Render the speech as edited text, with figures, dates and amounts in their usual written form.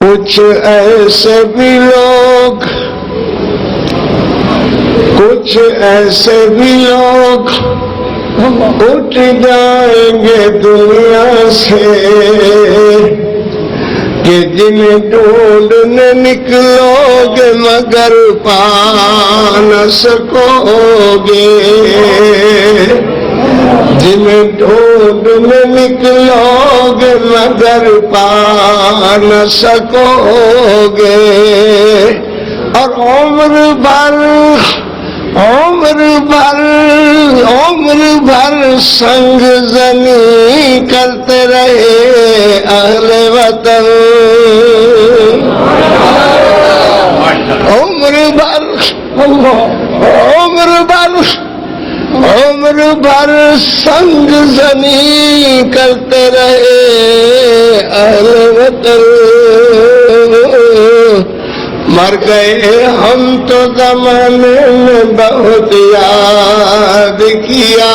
کچھ ایسے بھی لوگ اٹھ جائیں گے دنیا سے کہ جنہیں ڈھونڈنے نکلو گے مگر پا نہ سکو گے، جنہیں ڈھونڈنے نکلو گے مگر پا نہ سکو گے، اور عمر بھر سنگ زنی کرتے رہے اہل وطن، عمر بھر سنگ زنی کرتے رہے اہل وطن، مر گئے ہم تو زمانے میں بہت یاد کیا،